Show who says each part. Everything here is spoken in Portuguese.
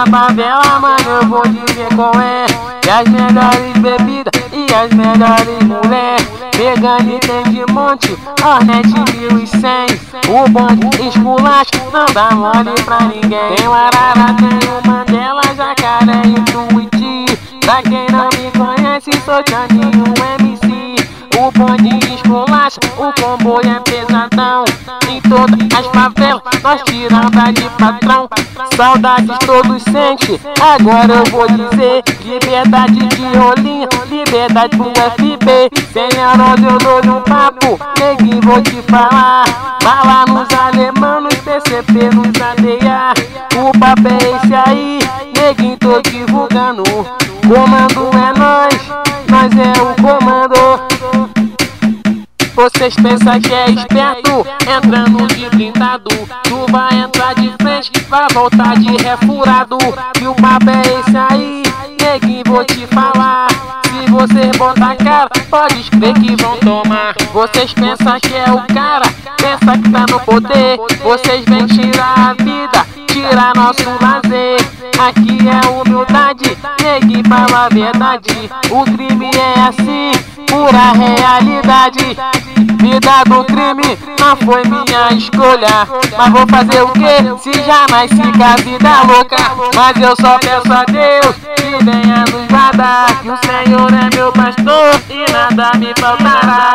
Speaker 1: da favela, mano, eu vou dizer qual é. E as melhores bebidas e as melhores mulheres. Pegando tem de monte, Hornet 1100. O bonde esculacho, não dá mole pra ninguém. Tem o Arara, tem o Mandela, Jacaré e Tuiuti. Pra quem não me conhece, sou Tchaninho MC. O bonde esculacha, o comboio é pesadão. Em todas as favelas, nós tiramos de patrão. Saudades todos sentem, agora eu vou dizer. Liberdade de rolinha, liberdade pro FB. Sem neurose eu dou-lhe um papo, neguinho vou te falar. Bala nos alemães, nos PCP, nos ADA. O papo é esse aí, neguinho tô divulgando. Comando é nós é o comando. Vocês pensam que é esperto, entrando de blindado. Tu vai entrar de frente, vai voltar de refurado. E o papo é esse aí, neguinho vou te falar. Se vocês botar cara, pode crer que vão tomar. Vocês pensam que é o cara, pensa que tá no poder. Vocês vêm tirar a vida, tirar nosso lazer. Aqui é humildade, neguinho fala a verdade. O crime é assim, pura realidade. Vida do crime não foi minha escolha, mas vou fazer o que se já nasci com a vida louca. Mas eu só peço a Deus que venha nos guardar, que o Senhor é meu pastor e nada me faltará.